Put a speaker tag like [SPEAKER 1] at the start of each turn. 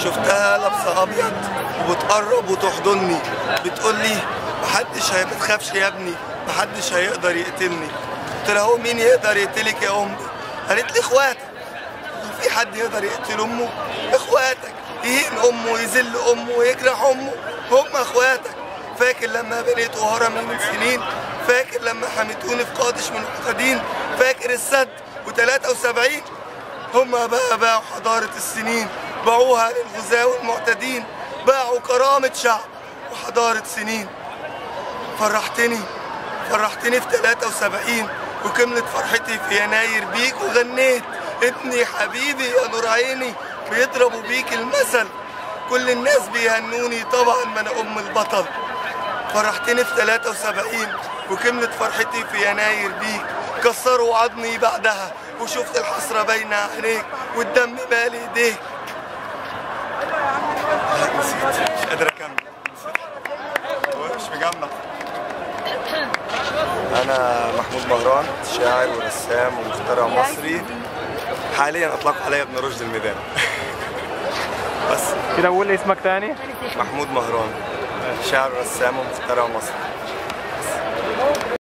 [SPEAKER 1] شفتها لابسه ابيض وبتقرب وتحضني، بتقول لي محدش ما تخافش يا ابني، محدش هيقدر يقتلني. قلت لها هو مين يقدر يقتلك يا امي؟ قالت لي اخواتك. في حد يقدر يقتل امه؟ اخواتك، يهين امه، يذل امه، ويجرح امه، هم اخواتك. فاكر لما بنيتوا هرمي من سنين؟ فاكر لما حميتوني في قادش من القديم؟ فاكر السد و73؟ هم بقى باعوا حضارة السنين، باعوها للغزاة والمعتدين، باعوا كرامة شعب وحضارة سنين. فرحتني في 73 وكملت فرحتي في يناير بيك، وغنيت ابني حبيبي يا نور عيني بيضربوا بيك المثل، كل الناس بيهنوني طبعا ما انا ام البطل. فرحتني في 73 وكملت فرحتي في يناير بيك، كسروا عظمي بعدها وشفت الحسرة باينة عينيك والدم مالي ايديك. نسيت، مش قادر اكمل، مش مجمع. انا محمود مهران، شاعر ورسام ومخترع مصري، حاليا اطلقوا علي ابن رشد الميدان. بس
[SPEAKER 2] كده قول لي اسمك تاني.
[SPEAKER 1] محمود مهران، شاعر ورسام ومخترع مصري.